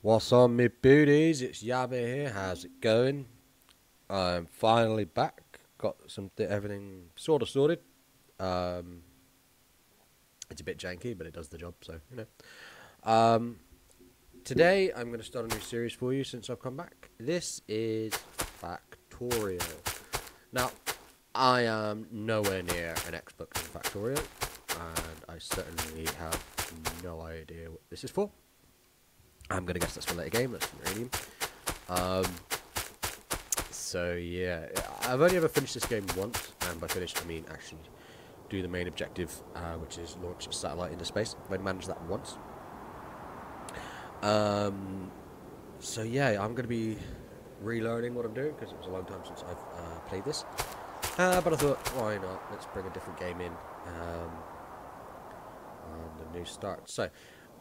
What's on me booties? It's Yabba here. How's it going? I'm finally back. Got everything sort of sorted. Um, it's a bit janky, but it does the job. So you know. Today I'm going to start a new series for you since I've come back. This is Factorio. Now, I am nowhere near an expert in Factorio, and I certainly have no idea what this is for. I'm going to guess that's for later game. That's from Uranium. So yeah, I've only ever finished this game once, and by finished I mean actually do the main objective, which is launch a satellite into space. I've only managed that once. So yeah, I'm going to be relearning what I'm doing because it was a long time since I've played this. But I thought, why not? Let's bring a different game in on the new start. So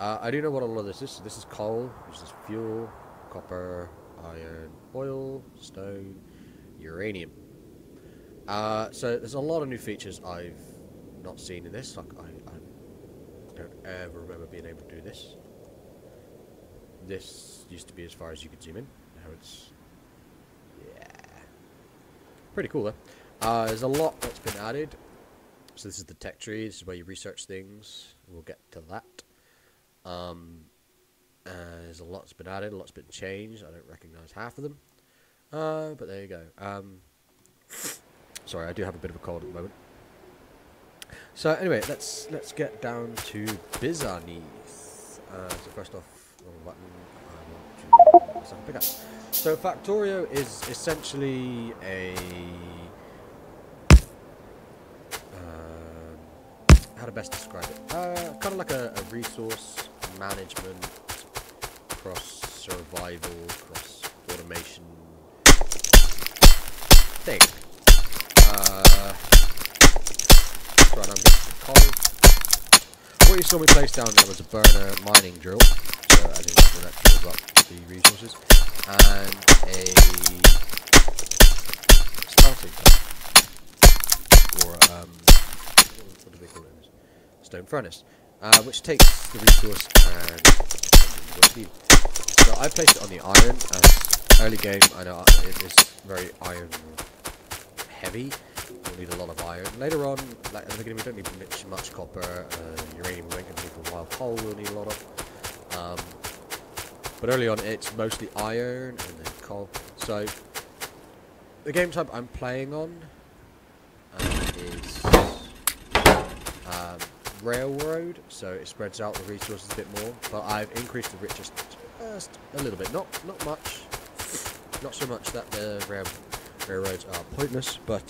I do know what all of this is. So this is coal, which is fuel, copper, iron, oil, stone, uranium. So there's a lot of new features I've not seen in this. Like I don't ever remember being able to do this. This used to be as far as you could zoom in. Now it's, yeah, pretty cool though. There's a lot that's been added. So this is the tech tree. This is where you research things. We'll get to that. There's a lot's been added. A lot's been changed. I don't recognise half of them. But there you go. Sorry, I do have a bit of a cold at the moment. So anyway, let's get down to business. So first off, button. I want to myself pick up. So Factorio is essentially a how to best describe it? Kind of like a resource management, cross survival, cross automation thing. Right, I'm getting some coal. What you saw me place down there was a burner mining drill. So I think that fills up the resources, and a starting plant, or what do they call it? Stone furnace, which takes the resource and steam. So I placed it on the iron. As early game, I know it is very iron heavy. You'll need a lot of iron. Later on, like at the beginning, we don't need much copper. Uranium we won't need for a while. Coal we'll need a lot of. But early on, it's mostly iron and then coal. So the game type I'm playing on is railroad, so it spreads out the resources a bit more. But I've increased the riches just a little bit, not much, not so much that the railroads are pointless, but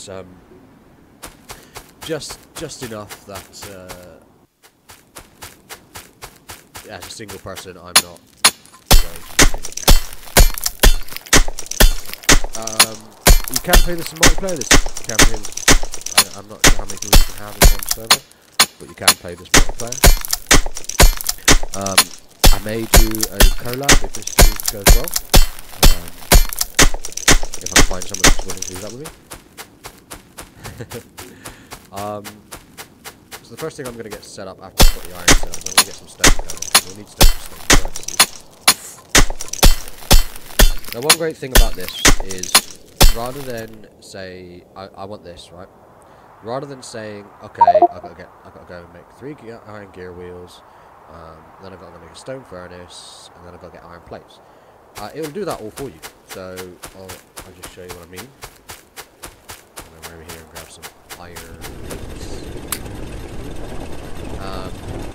just enough that as a single person, I'm not. You can play this in multiplayer. This can play this. I'm not sure how many people you can have in one server, but you can play this multiplayer. I may do a collab if this goes well. If I find someone that's willing to do that with me. So the first thing I'm going to get set up after I put the iron cells, I'm going to get some stone going. We'll need stone furnaces. Now one great thing about this is, rather than say, I want this, right? Rather than saying, okay, I've got to go and make 3 iron gear wheels, then I've got to make a stone furnace, and then I've got to get iron plates. It'll do that all for you. So I'll just show you what I mean. I'm going over here and grab some iron.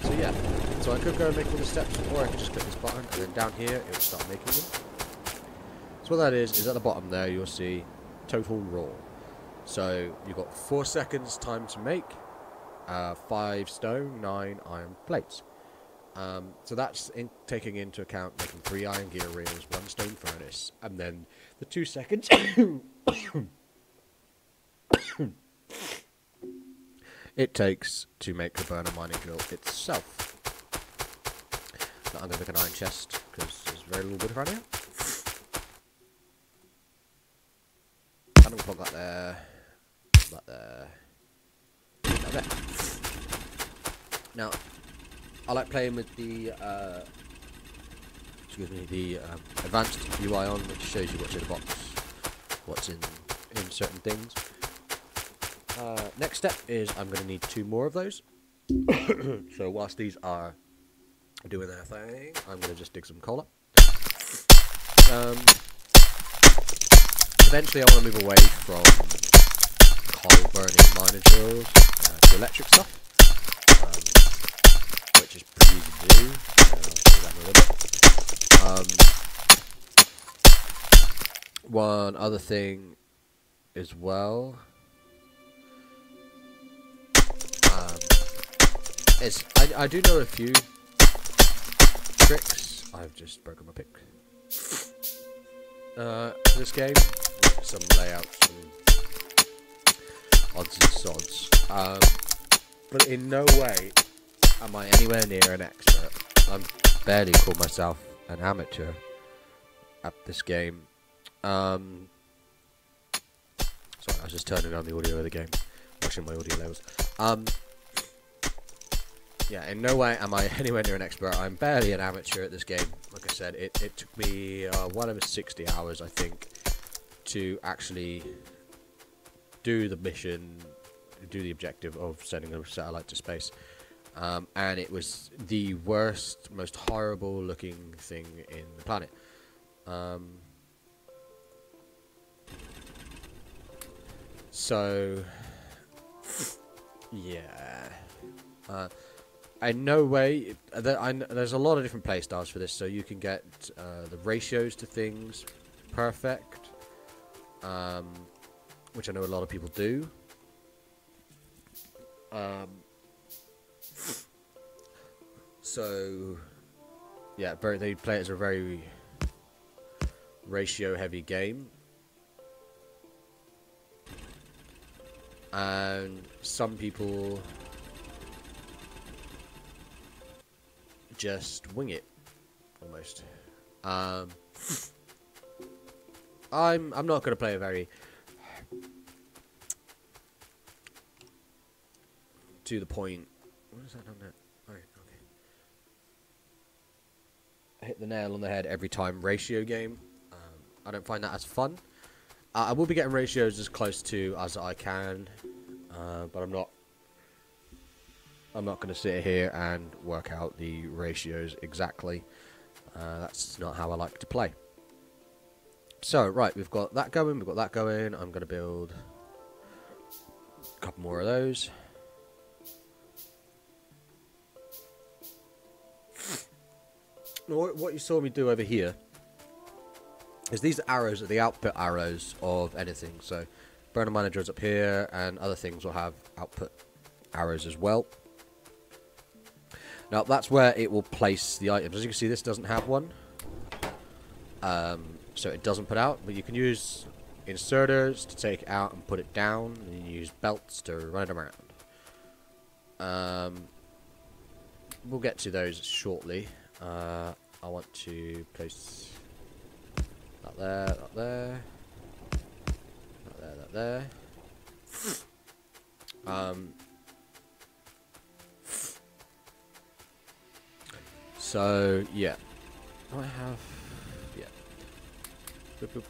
So yeah, so I could go and make all the steps, or I could just click this button, and then down here it will start making them. So what that is at the bottom there you'll see total raw. So you've got 4 seconds time to make 5 stone, 9 iron plates. So that's taking into account making 3 iron gear reels, 1 stone furnace, and then the 2 seconds it takes to make the burner mining drill itself. Now I'm going to make an iron chest because there's very little wood around here. And we'll plug that there, that there, that there. Now I like playing with the excuse me, the advanced UI on, which shows you what's in the box, what's in certain things. Next step is I'm going to need 2 more of those. So whilst these are doing their thing, I'm going to just dig some coal up. Eventually I want to move away from coal burning mining drills to electric stuff, which is pretty easy to do. I'll show you that in a little bit. One other thing as well is I do know a few tricks. I've just broken my pick. This game, some layouts, some odds and sods, but in no way am I anywhere near an expert. I'm barely call myself an amateur at this game. Sorry, I was just turning on the audio of the game, watching my audio levels. Yeah, in no way am I anywhere near an expert. I'm barely an amateur at this game. Like I said, it took me well over 60 hours, I think, to actually do the mission, do the objective of sending a satellite to space. And it was the worst, most horrible looking thing in the planet. So, yeah. In no way, there's a lot of different playstyles for this, so you can get the ratios to things perfect, which I know a lot of people do. So, yeah, they play it as a very ratio-heavy game, and some people just wing it, almost. I'm not going to play a very to the point. What is that on that? Oh, okay. I hit the nail on the head every time ratio game. I don't find that as fun. I will be getting ratios as close to as I can, but I'm not going to sit here and work out the ratios exactly. That's not how I like to play. So, right, we've got that going, I'm going to build a couple more of those. Now, what you saw me do over here is these arrows are the output arrows of anything. So, burner managers up here, and other things will have output arrows as well. Now, that's where it will place the items. As you can see, this doesn't have one. So it doesn't put out, but you can use inserters to take it out and put it down, and you use belts to run it around. We'll get to those shortly. I want to place that there, that there, that there, that there. So, yeah. I have... Yeah. Boop, boop.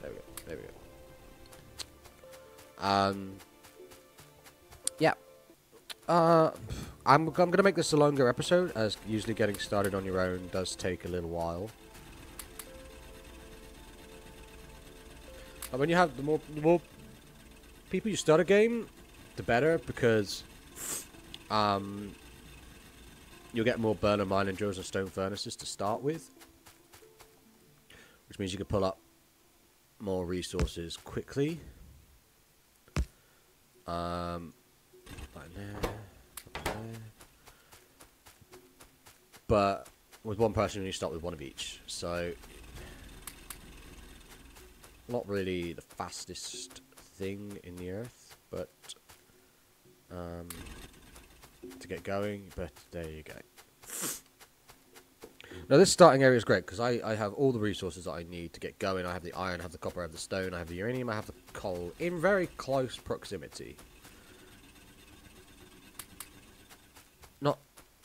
There we go. There we go. Yeah. I'm gonna make this a longer episode, as usually getting started on your own does take a little while. And when you have the more people you start a game, the better, because you'll get more burner mining drills and stone furnaces to start with, which means you can pull up more resources quickly. Right there. But with one person, you start with one of each, so not really the fastest thing in the earth, but to get going, but there you go. Now this starting area is great because I have all the resources that I need to get going. I have the iron, I have the copper, I have the stone, I have the uranium, I have the coal in very close proximity. Not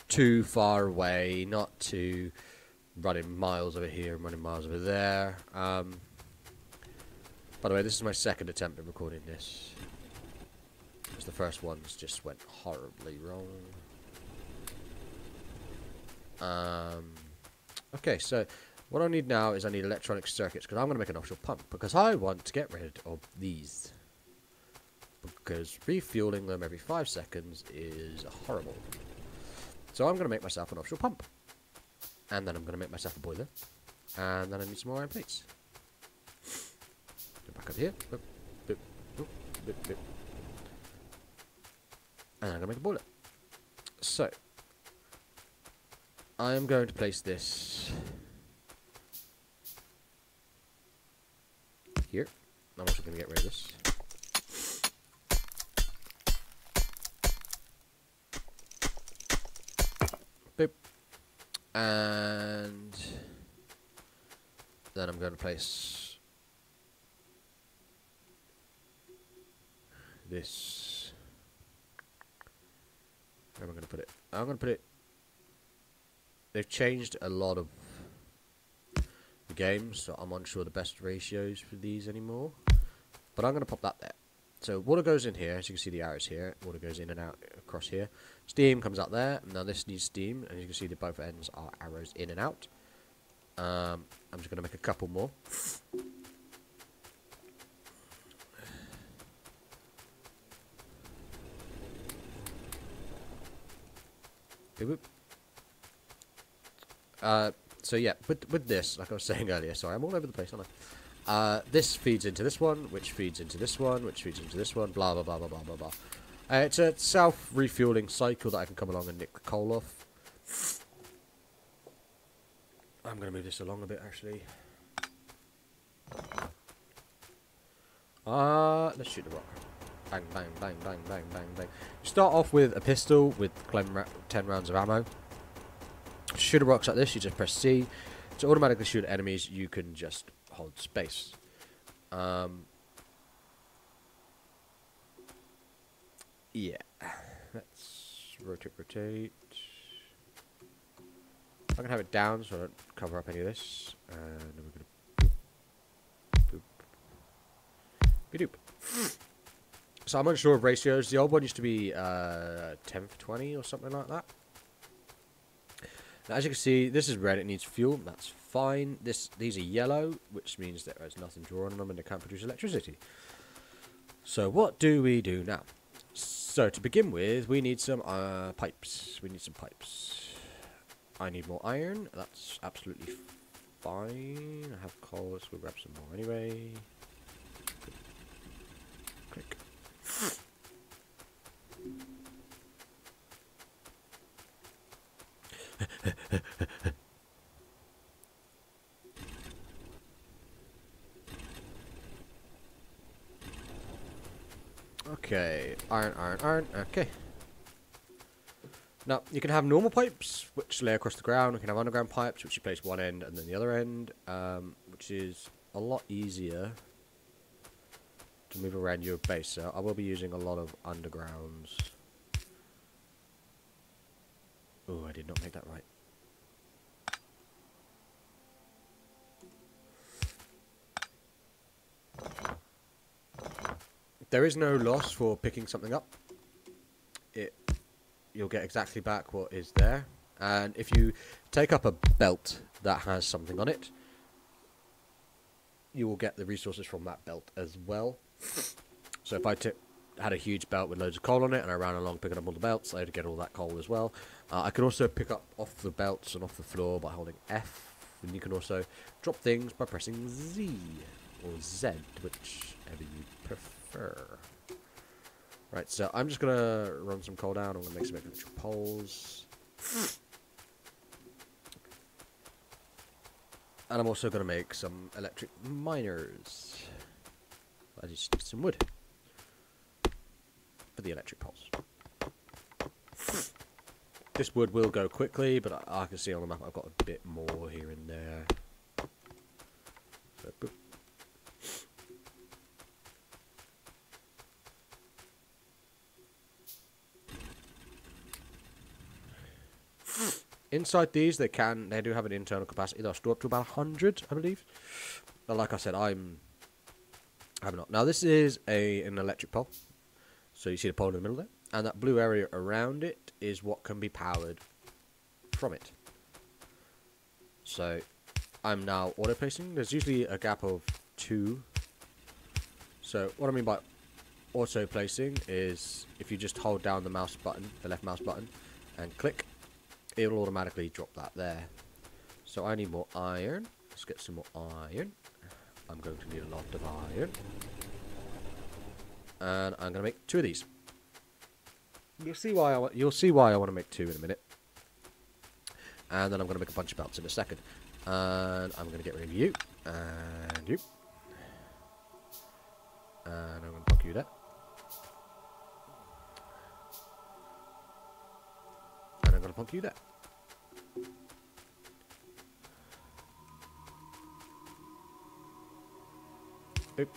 too far away, not too running miles over here and running miles over there. By the way, this is my second attempt at recording this, because the first ones just went horribly wrong. Okay, so what I need now is I need electronic circuits, because I'm going to make an offshore pump, because I want to get rid of these. Because refueling them every 5 seconds is horrible. So I'm going to make myself an offshore pump. And then I'm going to make myself a boiler. And then I need some more iron plates. Go back up here. Boop, boop, boop, boop, boop. And I'm going to make a boiler. So I am going to place this here. I'm also going to get rid of this. Boop. And then I'm going to place this. Where am I going to put it? I'm going to put it. They've changed a lot of the games, so I'm unsure the best ratios for these anymore. But I'm going to pop that there. So water goes in here, as you can see the arrows here. Water goes in and out across here. Steam comes out there. Now this needs steam, and you can see that both ends are arrows in and out. I'm just going to make a couple more. Boop, boop. So yeah, with this, like I was saying earlier, sorry, I'm all over the place, aren't I? This feeds into this one, which feeds into this one, which feeds into this one, blah, blah, blah, blah, blah, blah, blah. It's a self-refueling cycle that I can come along and nick the coal off. I'm going to move this along a bit, actually. Let's shoot the rock. Bang, bang, bang, bang, bang, bang, bang. You start off with a pistol with 10 rounds of ammo. To shoot the rocks like this, you just press C. To automatically shoot at enemies, you can just hold space. Yeah. Let's rotate. I'm going to have it down so I don't cover up any of this. And then we're going to boop. Be-doop. So I'm unsure of ratios. The old one used to be 10 for 20 or something like that. Now, as you can see, this is red. It needs fuel. That's fine. These are yellow, which means that there's nothing drawn on them and they can't produce electricity. So what do we do now? So to begin with, we need some pipes. I need more iron. That's absolutely fine. I have coal, so we'll grab some more anyway. Click. Okay, iron. Okay. Now, you can have normal pipes, which lay across the ground. You can have underground pipes, which you place one end and then the other end, which is a lot easier to move around your base. So I will be using a lot of undergrounds. Oh, I did not make that right. There is no loss for picking something up. You'll get exactly back what is there. And if you take up a belt that has something on it, you will get the resources from that belt as well. So if I had a huge belt with loads of coal on it and I ran along picking up all the belts, I'd get all that coal as well. I could also pick up off the belts and off the floor by holding F. And you can also drop things by pressing Z or Z, whichever you prefer. Right, so I'm just going to run some coal down. I'm going to make some electrical poles. And I'm also going to make some electric miners. I just need some wood for the electric poles. This wood will go quickly, but I can see on the map I've got a bit more here and there. So, boop. Inside these, they do have an internal capacity. They'll store up to about 100, I believe. But like I said, I'm not. Now this is an electric pole. So you see the pole in the middle there, and that blue area around it is what can be powered from it. So I'm now auto placing. There's usually a gap of 2. So what I mean by auto placing is if you just hold down the mouse button, the left mouse button, and click, it will automatically drop that there. So I need more iron. Let's get some more iron. I'm going to need a lot of iron. And I'm going to make 2 of these. You'll see why I want to make 2 in a minute. And then I'm going to make a bunch of belts in a second. And I'm going to get rid of you. And you. And I'm going to block you there. And I'm going to plonk you there. Boop.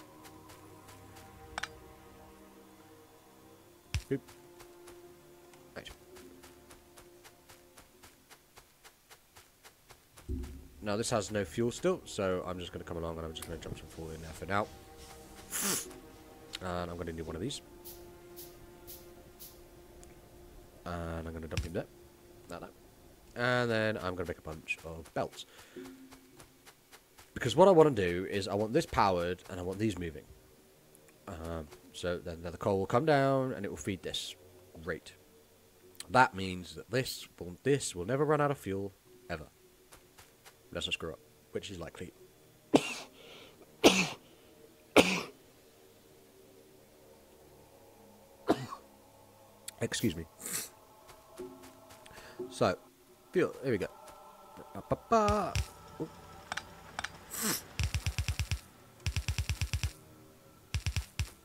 Boop. Right. Now this has no fuel still, so I'm just going to come along and I'm just going to jump some fuel in there for now. And I'm going to need one of these. And I'm going to dump him there. Like that. And then I'm going to make a bunch of belts. Because what I want to do is I want this powered and I want these moving. So then the coal will come down and it will feed this. Great. That means that this will never run out of fuel ever. Unless I screw up, which is likely. Excuse me. So, fuel. Here we go.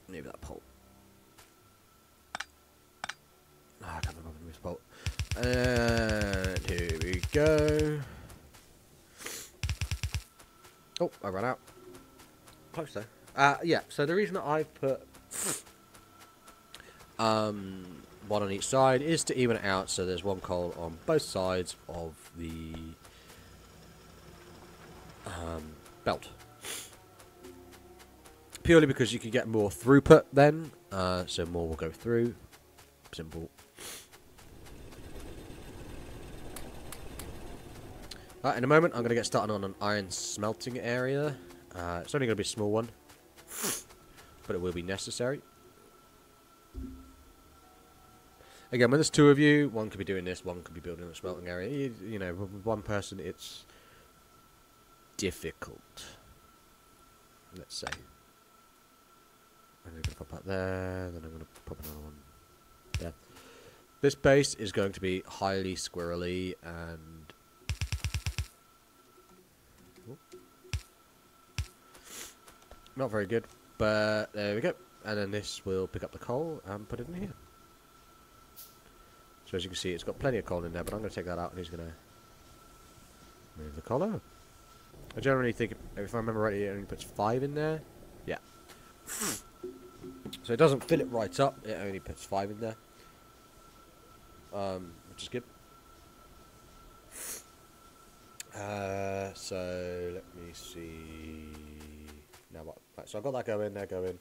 Maybe that pole. I can't remember this pole. And here we go. Oh, I ran out. Close though. Yeah, so the reason that I've put one on each side is to even it out, so there's one coal on both sides of the belt. Purely because you can get more throughput then, so more will go through. Simple. In a moment, I'm going to get started on an iron smelting area. It's only going to be a small one, but it will be necessary. Again, when there's 2 of you, one could be doing this, one could be building a smelting area. You know, with one person, it's difficult. Let's say. I'm going to pop that there, then I'm going to pop another one there. This base is going to be highly squirrely and not very good, but there we go. And then this will pick up the coal and put it in here. So as you can see, it's got plenty of coal in there, but I'm going to take that out and he's going to move the coal over. I generally think, if I remember rightly, it only puts 5 in there. Yeah. So it doesn't fill it right up, it only puts 5 in there. Which is good. So let me see. Now what? Right, so I've got that going, there going.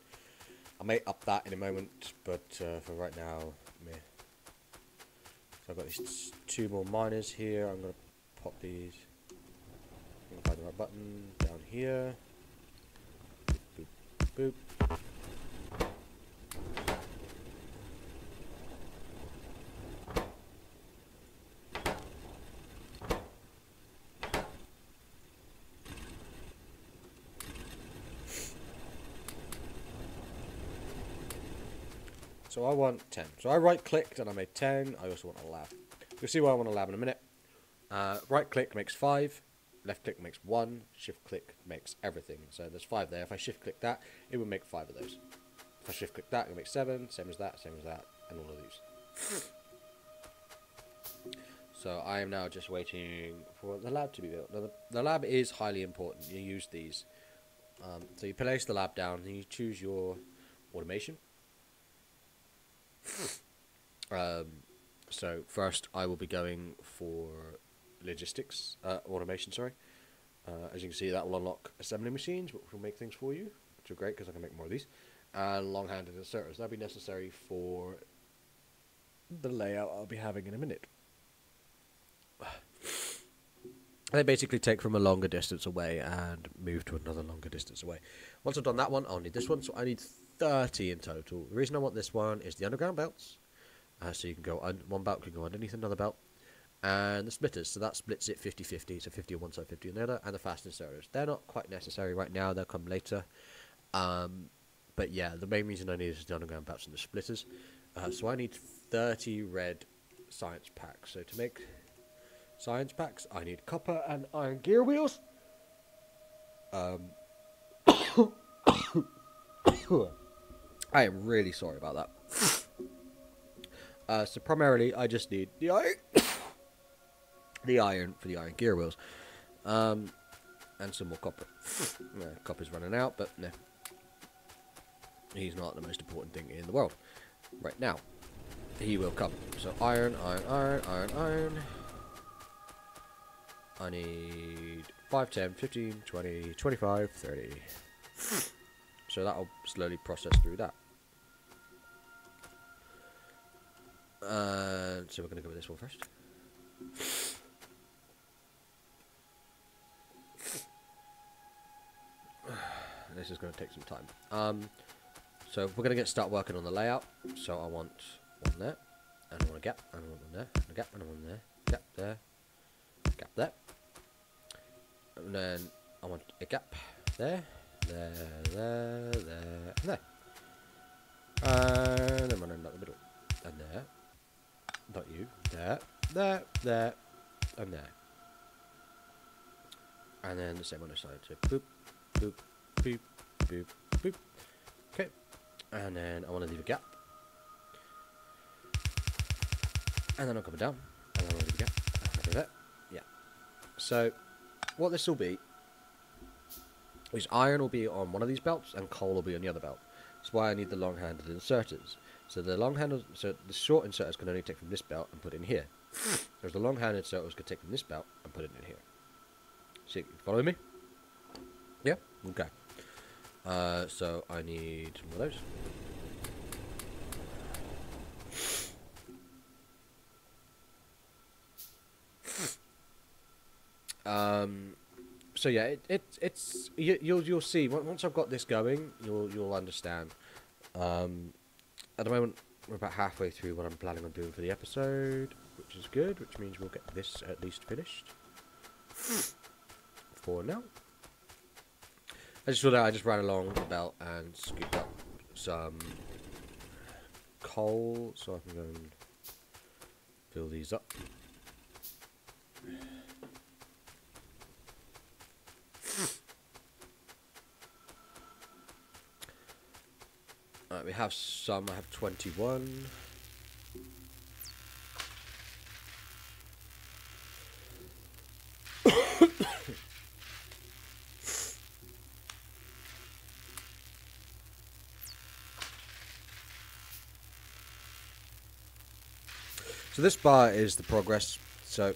I may up that in a moment, but for right now, meh. So I've got these 2 more miners here. I'm going to pop these. I'm going to find the right button down here. Boop, boop, boop. So I want 10. So I right clicked and I made 10. I also want a lab. You'll see why I want a lab in a minute. Right click makes 5. Left click makes 1. Shift click makes everything. So there's 5 there. If I shift click that, it would make 5 of those. If I shift click that, it will make 7. Same as that, and all of these. So I am now just waiting for the lab to be built. Now the lab is highly important. You use these. So you place the lab down and you choose your automation. So first I will be going for logistics automation, sorry. As you can see, that will unlock assembly machines, which will make things for you, which are great because I can make more of these. And long-handed inserters. That'll be necessary for the layout I'll be having in a minute. They basically take from a longer distance away and move to another longer distance away. Once I've done that one, I'll need this one. So I need 30 in total. The reason I want this one is the underground belts. So you can go one belt can go underneath another belt. And the splitters, so that splits it 50-50, so 50 on one side, 50 on the other. And the fast inserters. They're not quite necessary right now, they'll come later. But yeah, the main reason I need is the underground belts and the splitters. So I need 30 red science packs. So to make science packs, I need copper and iron gear wheels. I am really sorry about that. So primarily, I just need the iron, the iron for the iron gear wheels, and some more copper. Copper's running out, but no, he's not the most important thing in the world right now. He will come. So iron, iron, iron, iron, iron. I need 5, 10, 15, 20, 25, 30. So that'll slowly process through that. So we're going to go with this one first. This is going to take some time. So we're going to start working on the layout. So I want one there, and I want a gap, and I want one there, and a gap, and I want one there, gap there, gap there. And then I want a gap there, there, there, there, and there. And then one in the middle, and there. Not you, there, there, there, and there. And then the same on the side, so boop, boop, boop, boop, boop. Okay, and then I want to leave a gap. And then I'll come down, and then I'll leave a gap. And that. Yeah. So, what this will be is iron will be on one of these belts and coal will be on the other belt. That's why I need the long-handed inserters. So the short inserters can only take from this belt and put it in here. Whereas the long-handed inserters can take from this belt and put it in here. See, you follow me? Yeah? Okay. So I need one of those. So yeah, you'll see once I've got this going, you'll understand. At the moment, we're about halfway through what I'm planning on doing for the episode, which is good, which means we'll get this at least finished for now. I just ran along the belt and scooped up some coal, so I can go and fill these up. We have some. I have 21. So this bar is the progress. So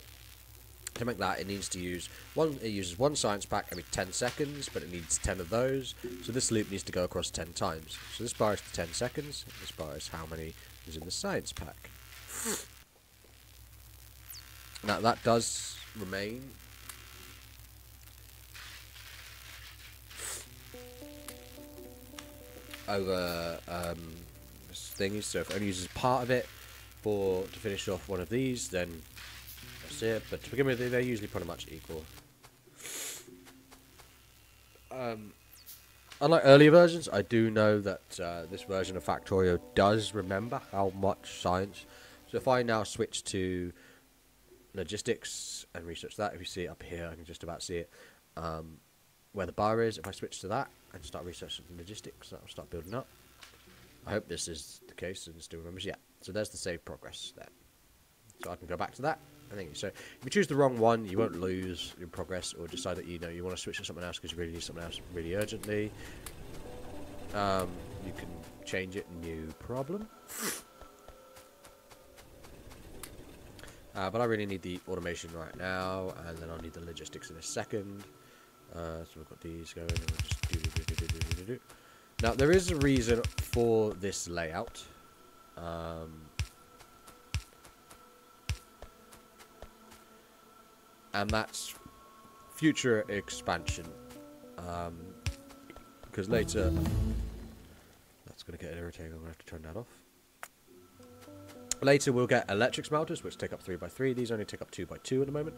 to make that, it needs to use one. It uses one science pack every 10 seconds, but it needs 10 of those. So this loop needs to go across 10 times. So this bar is 10 seconds. This bar is how many is in the science pack. Now that does remain. Over thingies. So if it only uses part of it to finish off one of these, then that's it. But to begin with, they're usually pretty much equal. Unlike earlier versions, I do know that this version of Factorio does remember how much science. So if I now switch to logistics and research that, if you see it up here, I can just about see it. Where the bar is, if I switch to that and start researching logistics, that'll start building up. I hope this is the case and still remembers. Yeah, so there's the save progress there. So I can go back to that I think so. If you choose the wrong one, you won't lose in progress, or decide that you want to switch to something else because you really need something else really urgently. You can change it, no problem. But I really need the automation right now, and then I'll need the logistics in a second. So we've got these going, and we'll just do. Now, there is a reason for this layout. And that's future expansion. Because later... That's going to get irritating, I'm going to have to turn that off. Later we'll get electric smelters, which take up 3x3. These only take up 2x2 at the moment.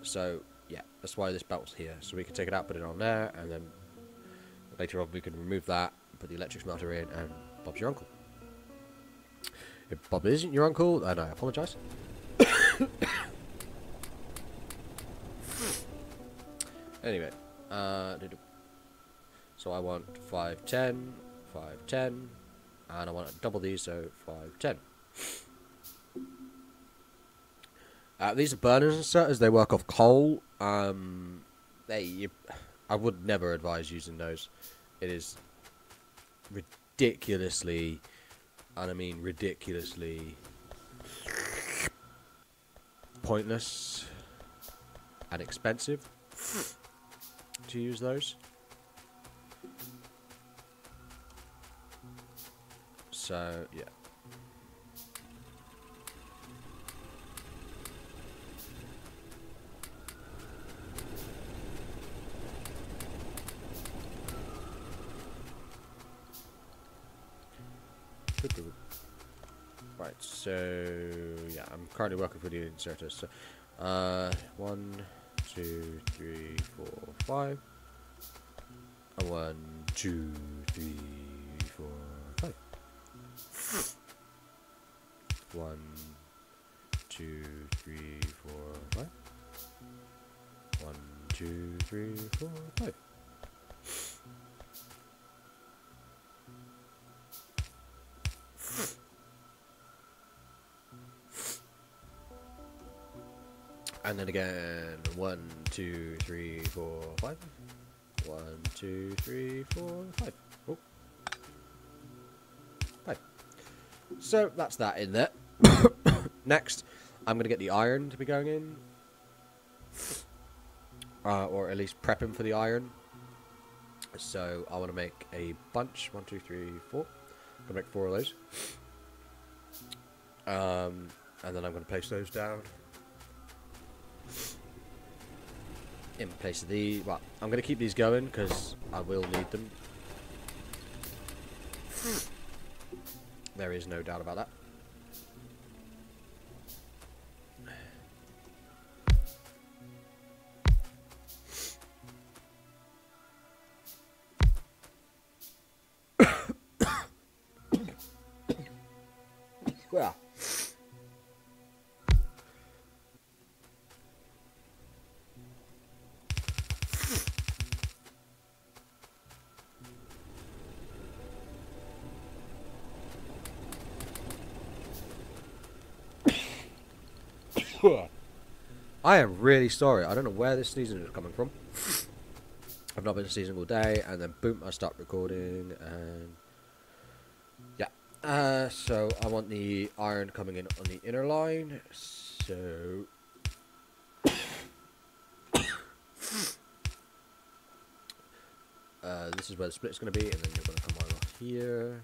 So, yeah, that's why this belt's here. So we can take it out, put it on there, and then later on we can remove that, put the electric smelter in, and Bob's your uncle. If Bob isn't your uncle, then I apologise. Anyway, so I want 5, 10, 5, 10, and I want to double these, so 5, 10. These are burners inserters. They work off coal. I would never advise using those. It is ridiculously, and I mean ridiculously, pointless and expensive to use those. So, yeah. Right, so, yeah, I'm currently working for the inserters. So, 1, 2, 3, 4, 5. And 1, 2, 3, 4, 5. 1, 2, 3, 4, 5. 1, 2, 3, 4, 5. And then again, 1, 2, 3, 4, 5. 1, 2, 3, 4, 5. Oh. 5. So that's that in there. Next, I'm going to get the iron to be going in. Or at least prepping for the iron. So I want to make a bunch. 1, 2, 3, 4. I'm going to make 4 of those. And then I'm going to place those down. In place of these. Well, I'm going to keep these going because I will need them. There is no doubt about that. Well. I am really sorry. I don't know where this sneezing is coming from. I've not been sneezing all day, and then boom, I start recording, and yeah. So I want the iron coming in on the inner line. So this is where the split's going to be, and then you're going to come over here.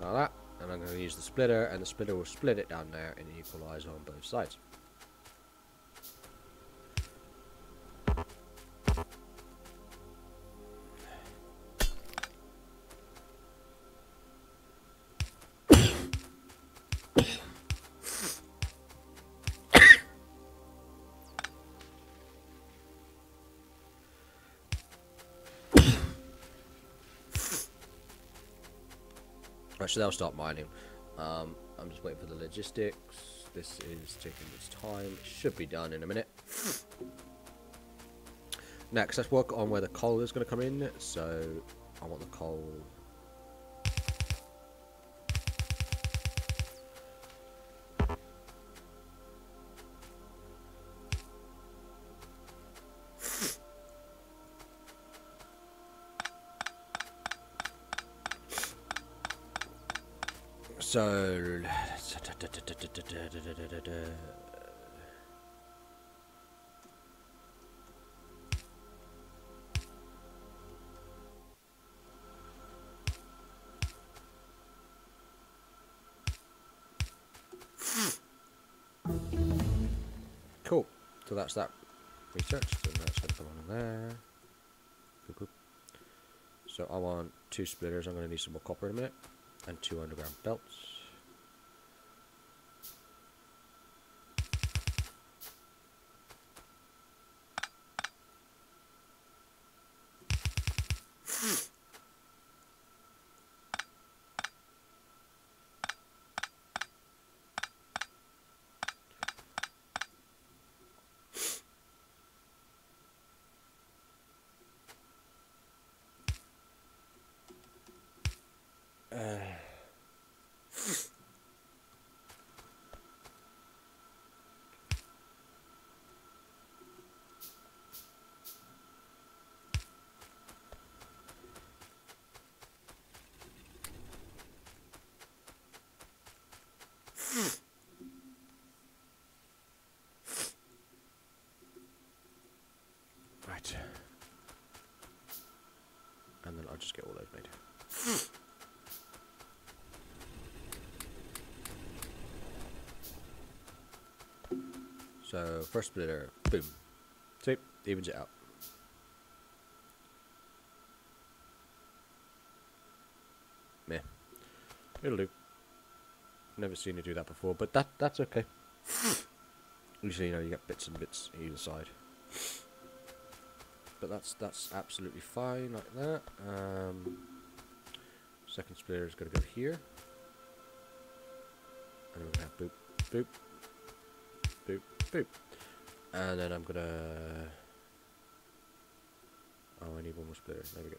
Like that, and I'm going to use the splitter, and the splitter will split it down there and equalise on both sides. Actually, they'll start mining. I'm just waiting for the logistics. This is taking its time. It should be done in a minute. Next, let's work on where the coal is going to come in. So, I want the coal. So, cool. So that's that researched, and that's going to come on in there. Cool. So I want 2 splitters. I'm going to need some more copper in a minute, and 2 underground belts. Right. And then I'll just get all those made. So, first splitter, boom. See, evens it out. Meh. It'll do. Never seen you do that before, but that's okay. Usually, you know, you get bits and bits either side. But that's absolutely fine like that. Second splitter is going to go here. And we're going to have boop, boop, boop, boop. And then I'm going to... Oh, I need one more splitter. There we go.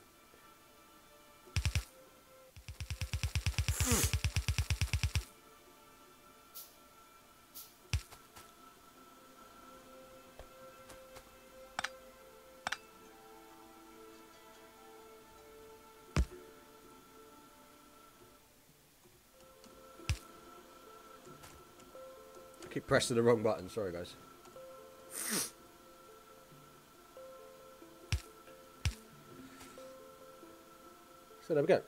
Keep pressing the wrong button, sorry guys. So there we go.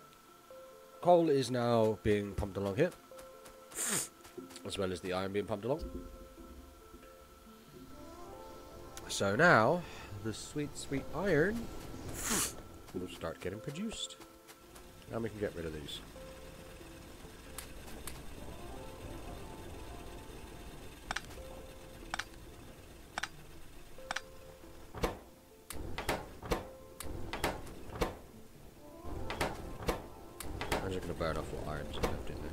Coal is now being pumped along here, as well as the iron being pumped along. So now, the sweet, sweet iron will start getting produced. Now we can get rid of these. I'm just going to burn off what iron's left in there.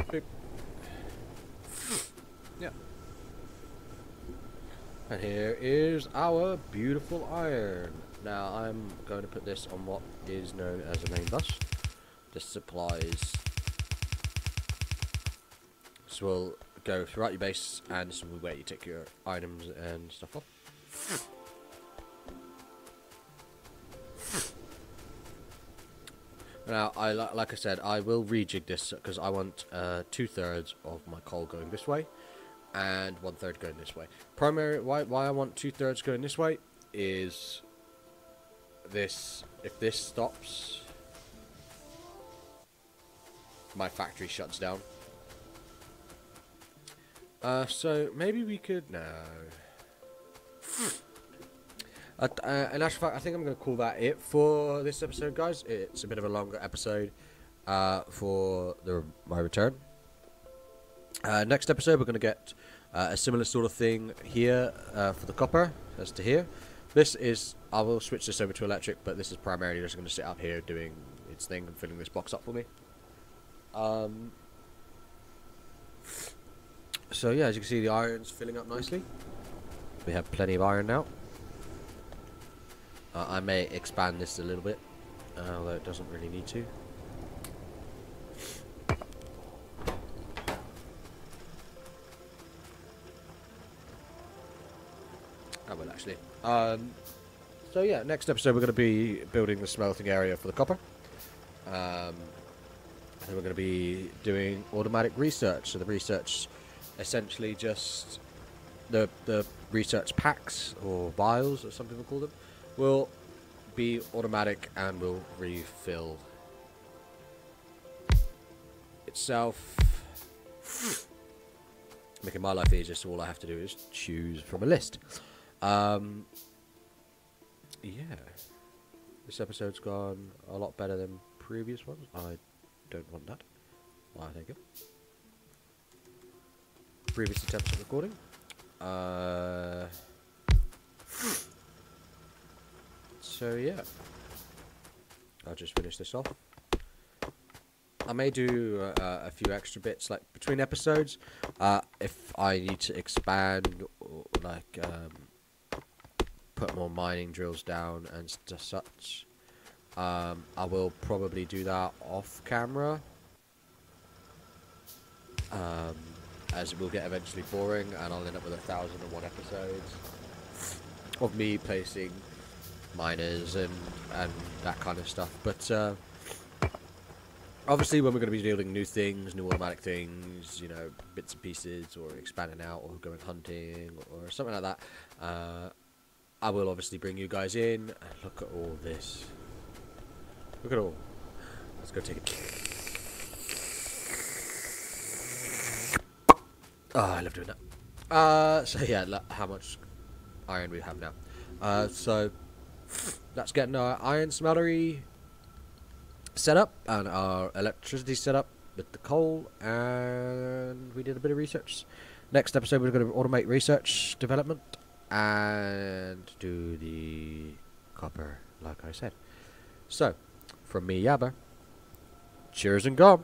Beep. Yeah. And here is our beautiful iron. Now I'm going to put this on what is known as a main bus. This supplies. This will go throughout your base, and this will be where you take your items and stuff off. Now, like I said, I will rejig this because I want 2/3 of my coal going this way, and 1/3 going this way. Why I want 2/3 going this way is this. If this stops, my factory shuts down. So maybe we could no. In actual fact, I think I'm going to call that it for this episode, guys. It's a bit of a longer episode for my return. Next episode, we're going to get a similar sort of thing here for the copper as to here. This is, I will switch this over to electric, but this is primarily just going to sit up here doing its thing and filling this box up for me. So yeah, as you can see, the iron's filling up nicely. We have plenty of iron now. I may expand this a little bit, although it doesn't really need to. I will actually. So yeah, next episode we're going to be building the smelting area for the copper. And then we're going to be doing automatic research. So the research, essentially just the research packs or vials, or some people call them, will be automatic and will refill itself, making my life easier. So all I have to do is choose from a list. Yeah, this episode's gone a lot better than previous ones. I don't want that. Why, thank you. Previous attempts at recording. So yeah, I'll just finish this off. I may do a few extra bits like between episodes if I need to expand or like put more mining drills down and such. I will probably do that off camera, as it will get eventually boring and I'll end up with 1,001 episodes of me placing miners and that kind of stuff. But obviously when we're going to be doing new things, new automatic things, you know, bits and pieces, or expanding out or going hunting or something like that, I will obviously bring you guys in. And look at all this. Look at all. Let's go take it. Oh, I love doing that. So yeah, how much iron we have now. So that's getting our iron smeltery set up and our electricity set up with the coal, and we did a bit of research. Next episode we're going to automate research development and do the copper, like I said. So, from me, Yabba, cheers and gum.